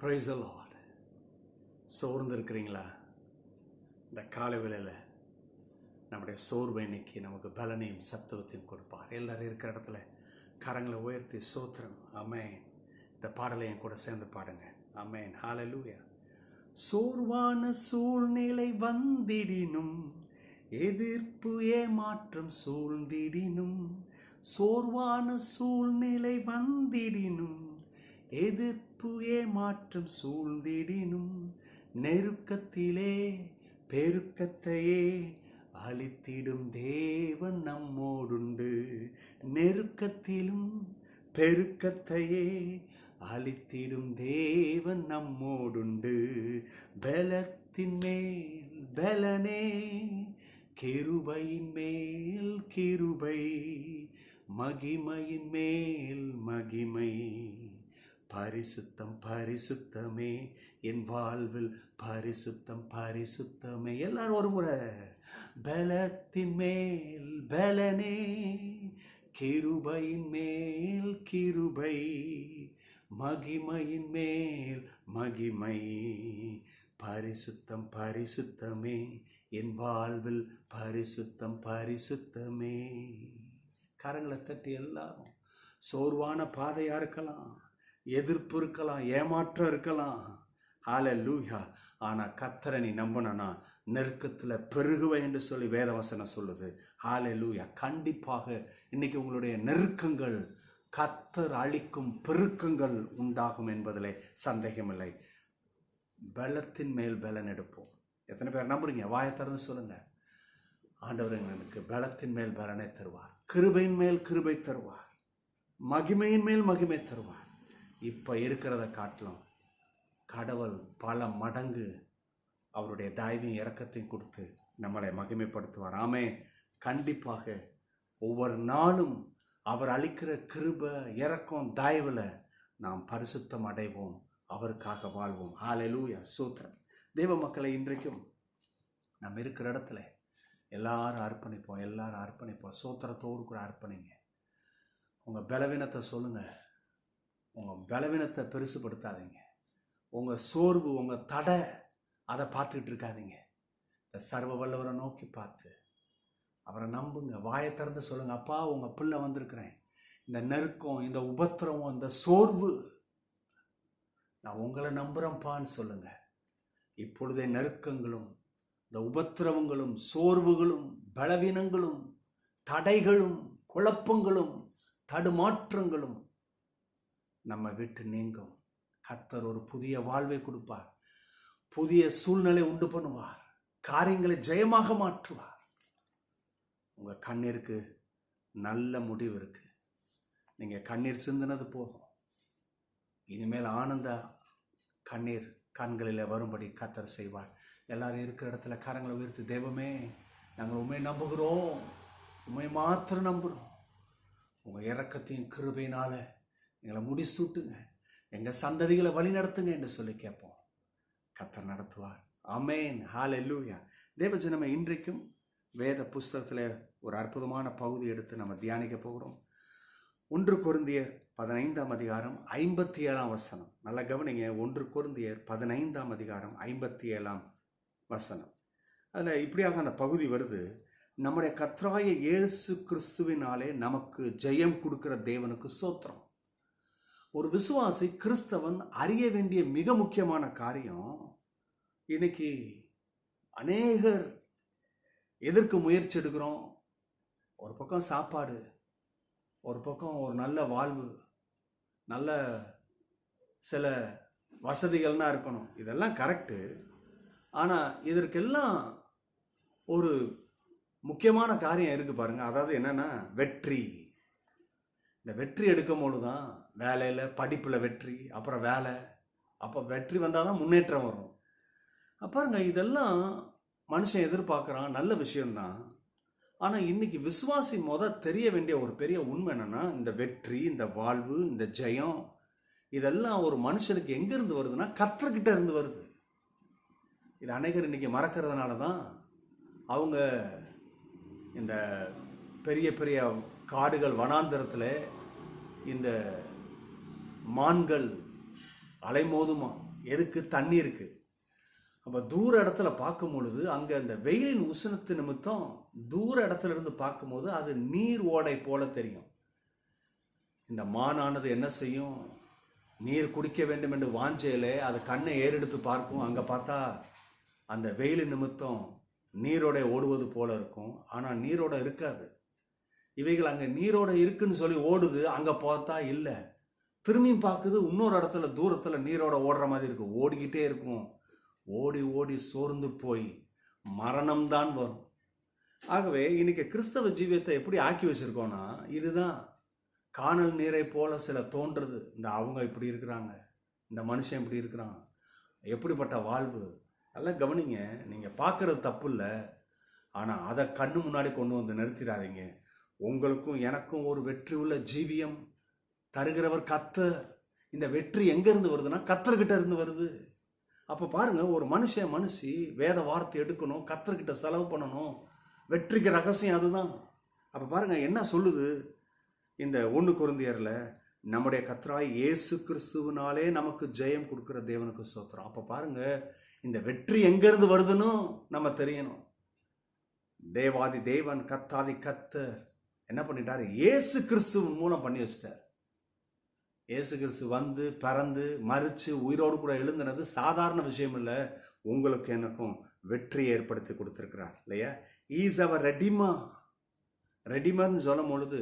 Praise the Lord. சோர்ந்து இருக்கிறீங்களா? இந்த காலை வேளையில் நம்முடைய சோர்வை இன்னைக்கு நமக்கு பலனையும் சத்துவத்தையும் கொடுப்பார். எல்லாரும் இருக்கிற இடத்துல கரங்களை உயர்த்தி சோத்திரம். ஆமென். இந்த பாடலை என் கூட சேர்ந்து பாடுங்க. ஆமென். ஹல்லேலூயா. சோர்வான சூழ்நிலை வந்திடினும், எதிர்ப்பு ஏமாற்றம் சூழ்ந்திடினும், சோர்வான சூழ்நிலை வந்திடினும், எதிர்ப்பு ஏமாற்றம் சூழ்ந்திடினும், நெருக்கத்திலே பெருக்கத்தையே அளித்திடும் தேவன் நம்மோடுண்டு. நெருக்கத்திலும் பெருக்கத்தையே அளித்திடும் தேவன் நம்மோடுண்டு. பலத்தின் மேல் பலனே, கிருபையின் மேல் கிருபை, மகிமையின் மேல் மகிமை. பரிசுத்தம் பரிசுத்தமே, என் வாழ்வில் பரிசுத்தம் பரிசுத்தமே. எல்லாரும் ஒரு முறை. பலத்தின் மேல் பலனே, கிருபையின் மேல் கிருபை, மகிமையின் மேல் மகிமை. பரிசுத்தம் பரிசுத்தமே, என் வாழ்வில் பரிசுத்தம் பரிசுத்தமே. கரங்களை தட்டி எல்லாரும். சோர்வான பாதையா இருக்கலாம், எதிர்ப்பு இருக்கலாம், ஏமாற்றம் இருக்கலாம். ஹல்லேலூயா. ஆனால் கர்த்தரை நீ நம்பினா நெருக்கத்தில் பெருகுவை என்று சொல்லி வேதவசனம் சொல்லுது. ஹல்லேலூயா. கண்டிப்பாக இன்னைக்கு உங்களுடைய நெருக்கங்கள் கர்த்தர் அளிக்கும் பெருக்கங்கள் உண்டாகும் என்பதிலே சந்தேகமில்லை. பலத்தின் மேல் பலன் எடுப்போம். எத்தனை பேர் நம்புறீங்க? வாயை திறந்து சொல்லுங்க. ஆண்டவர் எனக்கு பலத்தின் மேல் பலனை தருவார், கிருபையின் மேல் கிருபை தருவார், மகிமையின் மேல் மகிமை தருவார். இப்போ இருக்கிறத காட்டிலும் கடவுள் பல மடங்கு அவருடைய தயவையும் இரக்கத்தையும் கொடுத்து நம்மளை மகிமைப்படுத்துவார். ஆமே. கண்டிப்பாக ஒவ்வொரு நாளும் அவர் அளிக்கிற கிருபை இரக்கம் தயவில் நாம் பரிசுத்தம் அடைவோம், அவருக்காக வாழ்வோம். ஹல்லேலூயா. சூத்திரம். தெய்வ மக்களை, இன்றைக்கும் நம்ம இருக்கிற இடத்துல எல்லாரும் அர்ப்பணிப்போம், எல்லாரும் அர்ப்பணிப்போம். சூத்திரத்தோடு கூட அர்ப்பணிங்க. உங்கள் பலவீனத்தை சொல்லுங்கள். உங்கள் பலவீனத்தை பெருசுப்படுத்தாதீங்க. உங்கள் சோர்வு, உங்கள் தடை, அதை பார்த்துக்கிட்டு இருக்காதீங்க. இந்த சர்வ வல்லவரை நோக்கி பார்த்து அவரை நம்புங்க. வாயை திறந்து சொல்லுங்கள். அப்பா, உங்கள் பிள்ளை வந்திருக்கிறேன். இந்த நெருக்கம், இந்த உபத்திரவம், இந்த சோர்வு, நான் உங்களை நம்புகிறேன்ப்பான்னு சொல்லுங்க. இப்பொழுதே நெருக்கங்களும், இந்த உபத்திரவங்களும், சோர்வுகளும், பலவீனங்களும், தடைகளும், குழப்பங்களும், தடுமாற்றங்களும் நம்ம விட்டு நீங்கும். கர்த்தர் ஒரு புதிய வாழ்வை கொடுப்பார், புதிய சூழ்நிலை உண்டு பண்ணுவார், காரியங்களை ஜெயமாக மாற்றுவார். உங்கள் கண்ணீருக்கு நல்ல முடிவு இருக்கு. நீங்கள் கண்ணீர் சிந்தினது போதும். இனிமேல் ஆனந்த கண்ணீர் கண்களில் வரும்படி கர்த்தர் செய்வார். எல்லாரும் இருக்கிற இடத்துல கரங்களை உயர்த்தி, தெய்வமே, நாங்கள் உண்மையை நம்புகிறோம், உண்மை மாத்திரம் நம்புகிறோம். உங்கள் இரக்கத்தையும் கிருபையினால எங்களை முடிசூட்டுங்க, எங்கள் சந்ததிகளை வழி நடத்துங்க என்று சொல்லி கேட்போம். கர்த்தர் நடத்துவார். ஆமென். ஹல்லேலூயா. தேவஜனமே, இன்றைக்கும் வேத புஸ்தகத்தில் ஒரு அற்புதமான பகுதி எடுத்து நம்ம தியானிக்க போகிறோம். 1 கொரிந்தியர் 15ஆம் அதிகாரம் 57ஆம் வசனம். நல்லா கவனிங்க. 1 கொரிந்தியர் 15ஆம் அதிகாரம் 57ஆம் வசனம். அதில் இப்படியாக அந்த பகுதி வருது. நம்முடைய கர்த்தராகிய இயேசு கிறிஸ்துவினாலே நமக்கு ஜெயம் கொடுக்கிற தேவனுக்கு ஸ்தோத்திரம். ஒரு விசுவாசி கிறிஸ்தவன் அறிய வேண்டிய மிக முக்கியமான காரியம், இன்னைக்கு அநேகர் எதற்கு முயற்சி எடுக்கிறோம்? ஒரு பக்கம் சாப்பாடு, ஒரு பக்கம் ஒரு நல்ல வாழ்வு, நல்ல சில வசதிகள்னா இருக்கணும். இதெல்லாம் கரெக்டு. ஆனால் இதற்கெல்லாம் ஒரு முக்கியமான காரியம் இருக்குது பாருங்கள். அதாவது என்னென்னா வெற்றி. இந்த வெற்றி எடுக்கும் போது தான் வேலையில், படிப்பில் வெற்றி, அப்புறம் வேலை, அப்போ வெற்றி வந்தால் தான் முன்னேற்றம் வரும். பாருங்க, இதெல்லாம் மனுஷன் எதிர்பார்க்குறான், நல்ல விஷயம்தான். ஆனால் இன்னைக்கு விசுவாசி தெரிய வேண்டிய ஒரு பெரிய உண்மை என்னென்னா, இந்த வெற்றி, இந்த வாழ்வு, இந்த ஜெயம், இதெல்லாம் ஒரு மனுஷனுக்கு எங்கேருந்து வருதுன்னா கர்த்தர்கிட்ட இருந்து வருது. இது அநேகர் இன்னைக்கு மறக்கிறதுனால தான் அவங்க இந்த பெரிய பெரிய காடுகள், வனாந்தரத்தில் இந்த மான்கள் அலைமோதுமா, எதுக்கு? தண்ணி இருக்கு. அப்போ தூர இடத்துல பார்க்கும் பொழுது அங்கே அந்த வெயிலின் உஷ்ணத்து நிமித்தம் தூர இடத்துல இருந்து பார்க்கும்போது அது நீர் ஓடை போல தெரியும். இந்த மானானது என்ன செய்யும்? நீர் குடிக்க வேண்டும் என்று வாஞ்சையிலே அது கண்ணை ஏறெடுத்து பார்க்கும். அங்கே பார்த்தா அந்த வெயில் நிமித்தம் நீரோடை ஓடுவது போல இருக்கும். ஆனால் நீரோட இருக்காது. இவைகள் அங்கே நீரோட இருக்குன்னு சொல்லி ஓடுது, அங்கே பார்த்தா இல்லை. திரும்பியும் பார்க்குது, இன்னொரு இடத்துல தூரத்தில் நீரோட ஓடுற மாதிரி இருக்கும். ஓடிக்கிட்டே இருக்கும். ஓடி ஓடி சோர்ந்து போய் மரணம்தான் வரும். ஆகவே இன்னைக்கு கிறிஸ்தவ ஜீவியத்தை எப்படி ஆக்கி வச்சிருக்கோம்னா, இதுதான் காணல் நீரை போல சில தோன்றுறது. இந்த அவங்க இப்படி இருக்கிறாங்க, இந்த மனுஷன் இப்படி இருக்கிறான், எப்படிப்பட்ட வாழ்வு. நல்லா கவனிங்க, நீங்கள் பார்க்கறது தப்பு இல்லை, ஆனால் அதை கண்ணு முன்னாடி கொண்டு வந்து நிறுத்திடாதீங்க. உங்களுக்கும் எனக்கும் ஒரு வெற்றி உள்ள ஜீவியம் தருகிறவர் கர்த்தர். இந்த வெற்றி எங்கேருந்து வருதுன்னா கர்த்தர்கிட்ட இருந்து வருது. அப்போ பாருங்க, ஒரு மனுஷி வேத வார்த்தை எடுக்கணும், கர்த்தர்கிட்ட செலவு பண்ணணும். வெற்றிக்கு ரகசியம் அதுதான். அப்போ பாருங்க என்ன சொல்லுது இந்த 1 கொரிந்தியரில், நம்முடைய கர்த்தராய் இயேசு கிறிஸ்துவினாலே நமக்கு ஜெயம் கொடுக்குற தேவனுக்கு ஸ்தோத்திரம். அப்போ பாருங்க, இந்த வெற்றி எங்கேருந்து வருதுன்னு நம்ம தெரியணும். தேவாதி தேவன் கர்த்தாதி கர்த்தர் என்ன பண்ணிட்டாரு? இயேசு கிறிஸ்துவின் மூலம் பண்ணி வச்சிட்டார். இயேசு கிறிஸ்து வந்து பிறந்து மரிச்சு உயிரோடு கூட எழுந்தினது சாதாரண விஷயம் இல்லை. உங்களுக்கு எனக்கும் வெற்றி ஏற்படுத்தி கொடுத்துருக்கிறார் இல்லையா? ஈஸ் அவர் ரெடிமர்னு சொல்லும் பொழுது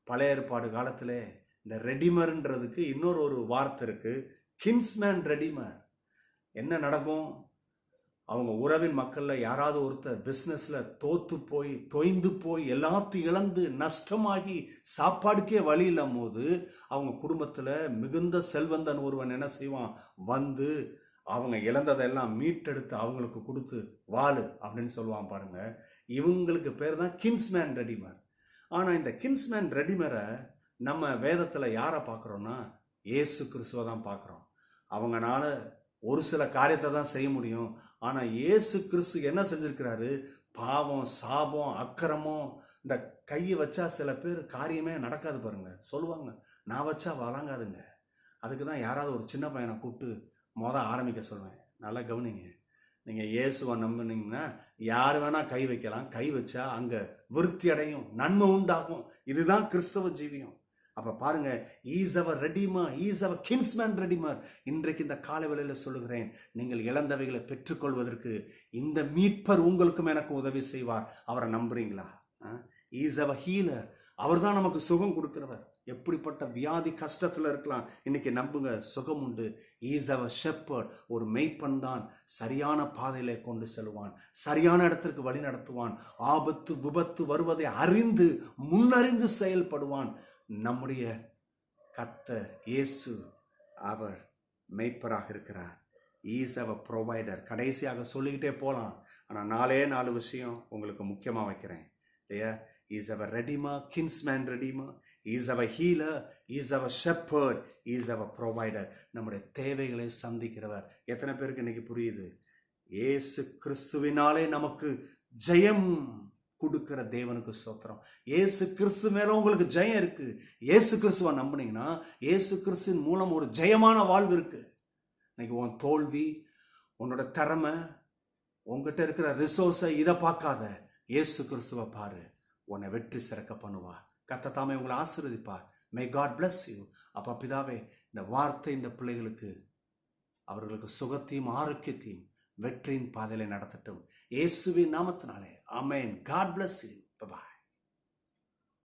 பழைய ஏற்பாடு காலத்தில் இந்த ரெடிமர்ன்றதுக்கு இன்னொரு வார்த்தை இருக்கு, கின்ஸ்மேன் ரெடிமர். என்ன நடக்கும்? அவங்க உறவின் மக்களில் யாராவது ஒருத்தர் பிஸ்னஸில் தொய்ந்து போய் எல்லாத்தையும் இழந்து நஷ்டமாகி சாப்பாடுக்கே வழி இல்லாம போது அவங்க குடும்பத்தில் மிகுந்த செல்வந்தன் ஒருவன் என்ன செய்வான்? வந்து அவங்க இழந்ததெல்லாம் மீட்டெடுத்து அவங்களுக்கு கொடுத்து வாழு அப்படின்னு சொல்லுவான். பாருங்க, இவங்களுக்கு பேர் தான் கின்ஸ்மேன் ரெடிமர். ஆனால் இந்த கின்ஸ்மேன் ரெடிமரை நம்ம வேதத்தில் யாரை பார்க்குறோன்னா இயேசு கிறிஸ்துவை தான் பார்க்குறோம். அவங்கனால ஒரு சில காரியத்தை தான் செய்ய முடியும். ஆனால் இயேசு கிறிஸ்து என்ன செஞ்சிருக்கிறாரு? பாவம், சாபம், அக்கிரமம், இந்த கையை வச்சா சில பேர் காரியமே நடக்காது பாருங்க. சொல்லுவாங்க, நான் வச்சா வழங்காதுங்க. அதுக்கு தான் யாராவது ஒரு சின்ன பையனை கூப்பிட்டு ஆரம்பிக்க சொல்லுவேன். நல்லா கவனிங்க, நீங்கள் இயேசுவை நம்பினீங்கன்னா யார் வேணால் கை வைக்கலாம். கை வச்சா அங்கே விருத்தி அடையும், நன்மை உண்டாகும். இதுதான் கிறிஸ்தவ ஜீவியம். அப்போ பாருங்க, is our redeemer, is our kinsman redeemer. இன்றைக்கு இந்த காலை வேளையில் சொல்லுகிறேன், நீங்கள் இழந்தவைகளை பெற்றுக்கொள்வதற்கு இந்த மீட்பர் உங்களுக்கும் எனக்கு உதவி செய்வார். அவரை நம்புறீங்களா? Is our healer. அவர் தான் நமக்கு சுகம் கொடுக்கிறவர். எப்படிப்பட்ட வியாதி கஷ்டத்தில் இருக்கலாம், இன்னைக்கு நம்புங்க, சுகம் உண்டு. Is our shepherd. ஒரு மெய்ப்பன் தான் சரியான பாதையிலே கொண்டு செல்வான், சரியான இடத்திற்கு வழி நடத்துவான். ஆபத்து விபத்து வருவதை அறிந்து முன்னறிந்து செயல்படுவான். நம்முடைய கர்த்தர் இயேசு அவர் மெய்ப்பராக இருக்கிறார். Is our provider. கடைசியாக சொல்லிக்கிட்டே போகலாம், ஆனால் 4 விஷயம் உங்களுக்கு முக்கியமாக வைக்கிறேன் இல்லையா? Is our redeemer, kinsman redeemer, is our healer, is our shepherd, is our provider. நம்முடைய தேவைகளை சந்திக்கிறவர். எத்தனை பேருக்கு இன்னைக்கு புரியுது? இயேசு கிறிஸ்துவினாலே நமக்கு ஜெயம் கொடுக்கிற தேவனுக்கு ஸ்தோத்திரம். இயேசு கிறிஸ்து மேல உங்களுக்கு ஜெயம் இருக்கு. இயேசு கிறிஸ்துவை நம்புனீங்கன்னா இயேசு கிறிஸ்துவின் மூலம் ஒரு ஜெயமான வாழ்வு இருக்கு. இன்னைக்கு உன் தோல்வி, உன்னோட திறமை, உங்ககிட்ட இருக்கிற ரிசோர்ஸை இதை பார்க்காத, இயேசு கிறிஸ்துவை பாரு. உன்னை வெற்றி சிறக்க பண்ணுவார். கர்த்தர் தாமே உங்களை ஆசீர்வதிப்பார். May God bless you. அப்பா பிதாவே, இந்த வார்த்தை இந்த பிள்ளைகளுக்கு அவர்களுக்கு சுகத்தையும் ஆரோக்கியத்தையும் வெற்றியின் பாதையில நடத்தட்டும். இயேசுவின் நாமத்தினாலே ஆமென். God bless you.